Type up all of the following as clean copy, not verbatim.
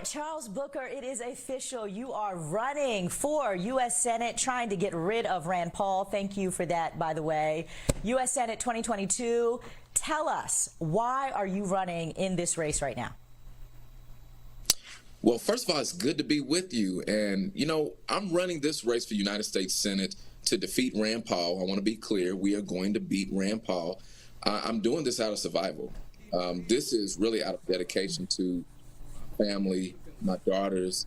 Charles Booker, it is official. You are running for U.S. Senate, trying to get rid of Rand Paul. Thank you for that, by the way. U.S. Senate 2022. Tell us, why are you running in this race right now? Well, first of all, it's good to be with you. And, I'm running this race for United States Senate to defeat Rand Paul. I want to be clear. We are going to beat Rand Paul. I'm doing this out of survival. This is really out of dedication to family, my daughters,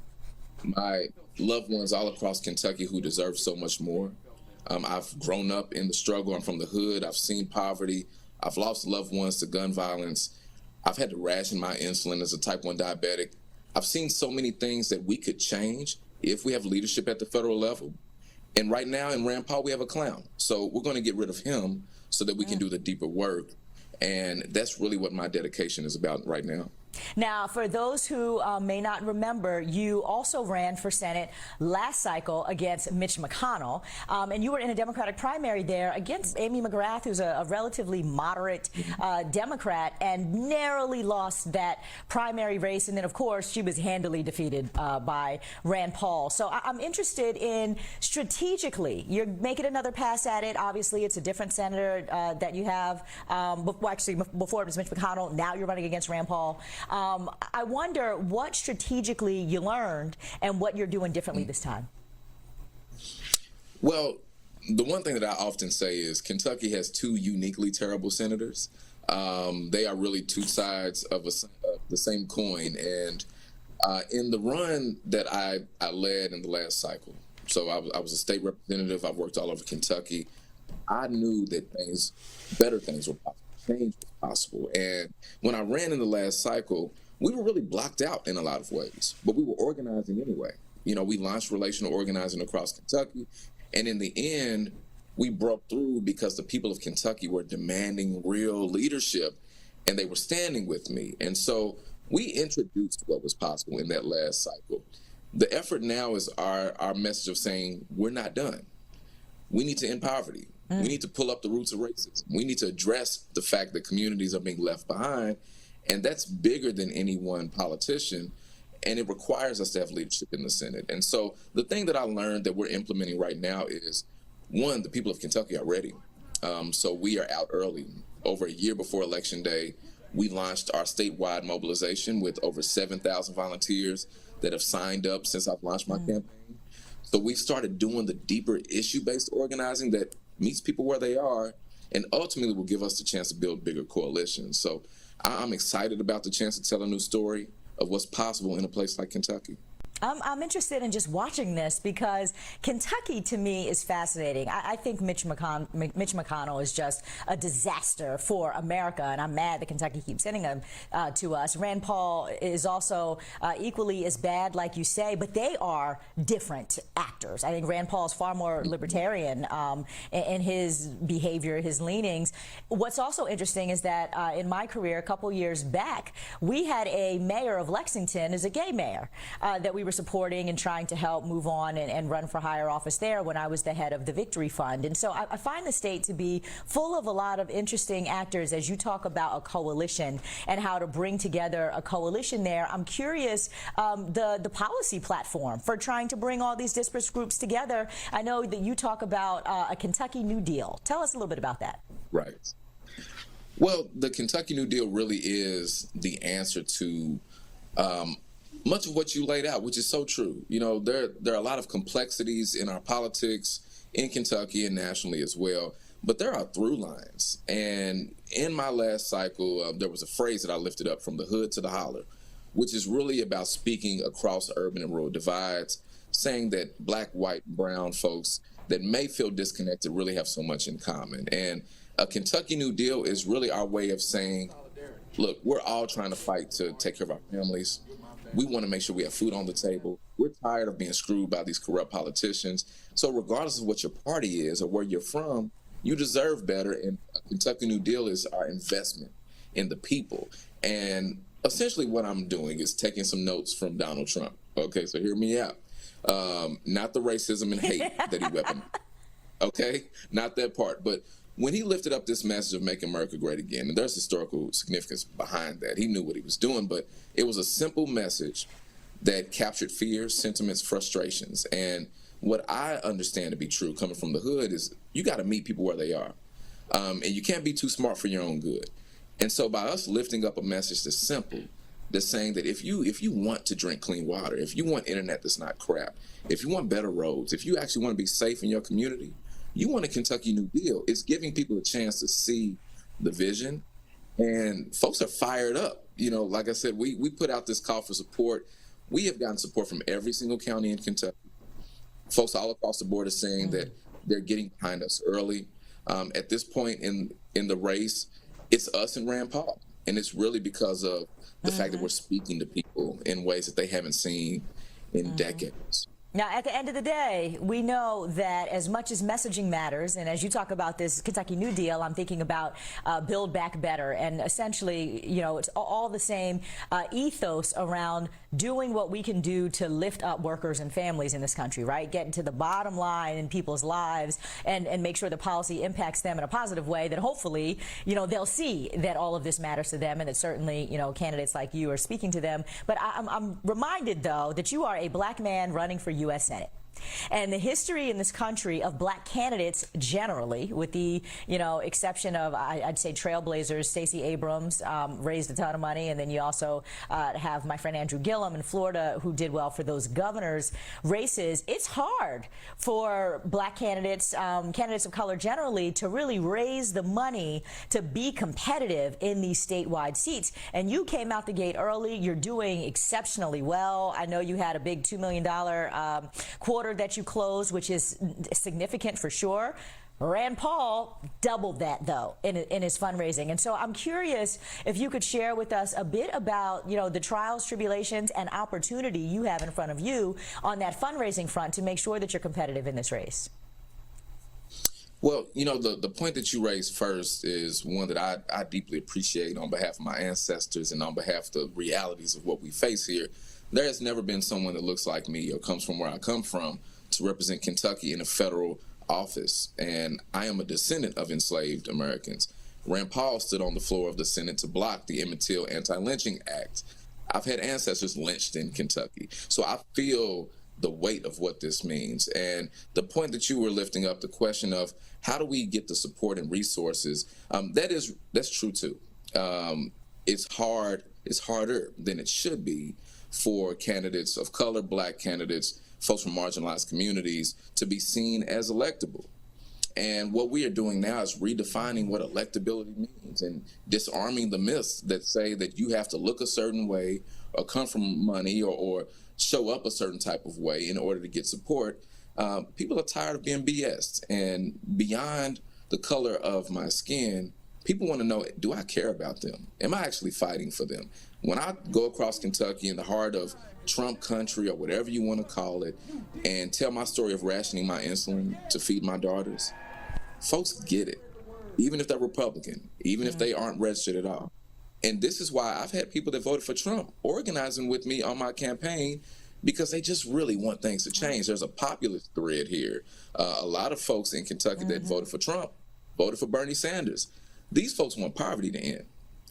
my loved ones all across Kentucky who deserve so much more. I've grown up in the struggle. I'm from the hood. I've seen poverty. I've lost loved ones to gun violence. I've had to ration my insulin as a type 1 diabetic. I've seen so many things that we could change if we have leadership at the federal level. And right now in Rand Paul, we have a clown. So we're going to get rid of him so that we can do the deeper work. And that's really what my dedication is about right now. Now, for those who may not remember, you also ran for Senate last cycle against Mitch McConnell, and you were in a Democratic primary there against Amy McGrath, who's a relatively moderate Democrat, and narrowly lost that primary race. And then, of course, she was handily defeated by Rand Paul. So I'm interested in strategically, you're making another pass at it. Obviously, it's a different senator that you have. Before it was Mitch McConnell, now you're running against Rand Paul. I wonder what strategically you learned and what you're doing differently this time. Well, the one thing that I often say is Kentucky has two uniquely terrible senators. They are really two sides of the same coin. And in the run that I led in the last cycle, so I was a state representative. I've worked all over Kentucky. I knew that better things were possible. Change was possible. And when I ran in the last cycle, we were really blocked out in a lot of ways, but we were organizing anyway. We launched relational organizing across Kentucky. And in the end, we broke through because the people of Kentucky were demanding real leadership and they were standing with me. And so we introduced what was possible in that last cycle. The effort now is our message of saying, we're not done. We need to end poverty. We need to pull up the roots of racism. We need to address the fact that communities are being left behind, and that's bigger than any one politician, and it requires us to have leadership in the Senate. And so the thing that I learned that we're implementing right now is, one, the people of Kentucky are ready. So we are out early. Over a year before Election Day, we launched our statewide mobilization with over 7,000 volunteers that have signed up since I've launched my campaign. So we've started doing the deeper issue-based organizing that meets people where they are, and ultimately will give us the chance to build bigger coalitions. So I'm excited about the chance to tell a new story of what's possible in a place like Kentucky. I'm interested in just watching this because Kentucky, to me, is fascinating. I think Mitch McConnell is just a disaster for America, and I'm mad that Kentucky keeps sending him to us. Rand Paul is also equally as bad, like you say, but they are different actors. I think Rand Paul is far more libertarian in his behavior, his leanings. What's also interesting is that in my career, a couple years back, we had a mayor of Lexington as a gay mayor that we were supporting and trying to help move on and run for higher office there when I was the head of the Victory Fund. And so I find the state to be full of a lot of interesting actors as you talk about a coalition and how to bring together a coalition there. I'm curious, the policy platform for trying to bring all these disparate groups together. I know that you talk about a Kentucky New Deal. Tell us a little bit about that. Right. Well, the Kentucky New Deal really is the answer to much of what you laid out, which is so true. There are a lot of complexities in our politics in Kentucky and nationally as well, but there are through lines. And in my last cycle, there was a phrase that I lifted up, from the hood to the holler, which is really about speaking across urban and rural divides, saying that Black, white, brown folks that may feel disconnected really have so much in common. And a Kentucky New Deal is really our way of saying, look, we're all trying to fight to take care of our families. We want to make sure we have food on the table. We're tired of being screwed by these corrupt politicians. So regardless of what your party is or where you're from, you deserve better. And Kentucky New Deal is our investment in the people. And essentially what I'm doing is taking some notes from Donald Trump. Okay, so hear me out. Not the racism and hate that he weaponized. Okay, not that part. But when he lifted up this message of Make America Great Again, and there's historical significance behind that. He knew what he was doing, but it was a simple message that captured fears, sentiments, frustrations. And what I understand to be true coming from the hood is you got to meet people where they are. And you can't be too smart for your own good. And so by us lifting up a message that's simple, that's saying that if you want to drink clean water, if you want internet that's not crap, if you want better roads, if you actually want to be safe in your community, you want a Kentucky New Deal. It's giving people a chance to see the vision, and folks are fired up. Like I said, we put out this call for support. We have gotten support from every single county in Kentucky. Folks all across the board are saying that they're getting behind us early. At this point in the race, it's us and Rand Paul. And it's really because of the fact that we're speaking to people in ways that they haven't seen in decades. Now, at the end of the day, we know that as much as messaging matters, and as you talk about this Kentucky New Deal, I'm thinking about Build Back Better, and essentially, it's all the same ethos around doing what we can do to lift up workers and families in this country, right? Getting to the bottom line in people's lives and make sure the policy impacts them in a positive way that hopefully, they'll see that all of this matters to them and that certainly, candidates like you are speaking to them. But I'm reminded, though, that you are a black man running for U.S. Senate. And the history in this country of black candidates generally, with the exception of I'd say trailblazers, Stacey Abrams raised a ton of money, and then you also have my friend Andrew Gillum in Florida who did well for those governors races. It's hard for black candidates, candidates of color generally, to really raise the money to be competitive in these statewide seats. And you came out the gate early. You're doing exceptionally well. I know you had a big $2 million quarter that you closed, which is significant for sure. Rand Paul doubled that, though, in his fundraising. And so I'm curious if you could share with us a bit about, the trials, tribulations, and opportunity you have in front of you on that fundraising front to make sure that you're competitive in this race. Well, the point that you raised first is one that I deeply appreciate on behalf of my ancestors and on behalf of the realities of what we face here. There has never been someone that looks like me or comes from where I come from to represent Kentucky in a federal office. And I am a descendant of enslaved Americans. Rand Paul stood on the floor of the Senate to block the Emmett Till Anti-Lynching Act. I've had ancestors lynched in Kentucky. So I feel the weight of what this means. And the point that you were lifting up, the question of how do we get the support and resources, that's true too. It's harder than it should be for candidates of color, black candidates, folks from marginalized communities to be seen as electable. And what we are doing now is redefining what electability means and disarming the myths that say that you have to look a certain way or come from money or show up a certain type of way in order to get support. People are tired of being BS'd. And beyond the color of my skin, people want to know, do I care about them? Am I actually fighting for them? When I go across Kentucky in the heart of Trump country or whatever you want to call it and tell my story of rationing my insulin to feed my daughters, folks get it, even if they're Republican, even if they aren't registered at all. And this is why I've had people that voted for Trump organizing with me on my campaign because they just really want things to change. There's a populist thread here. A lot of folks in Kentucky that voted for Trump voted for Bernie Sanders. These folks want poverty to end.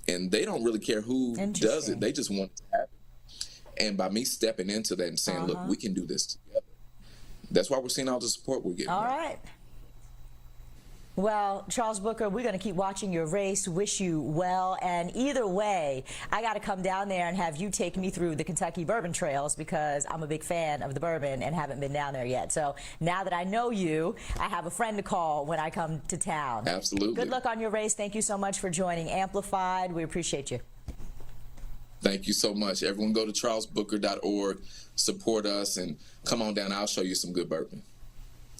And they don't really care who does it. They just want it to happen. And by me stepping into that and saying, look, we can do this together. That's why we're seeing all the support we're getting. All right. Well, Charles Booker, we're going to keep watching your race. Wish you well. And either way, I got to come down there and have you take me through the Kentucky bourbon trails because I'm a big fan of the bourbon and haven't been down there yet. So now that I know you, I have a friend to call when I come to town. Absolutely. Good luck on your race. Thank you so much for joining Amplified. We appreciate you. Thank you so much. Everyone go to charlesbooker.org, support us, and come on down. I'll show you some good bourbon.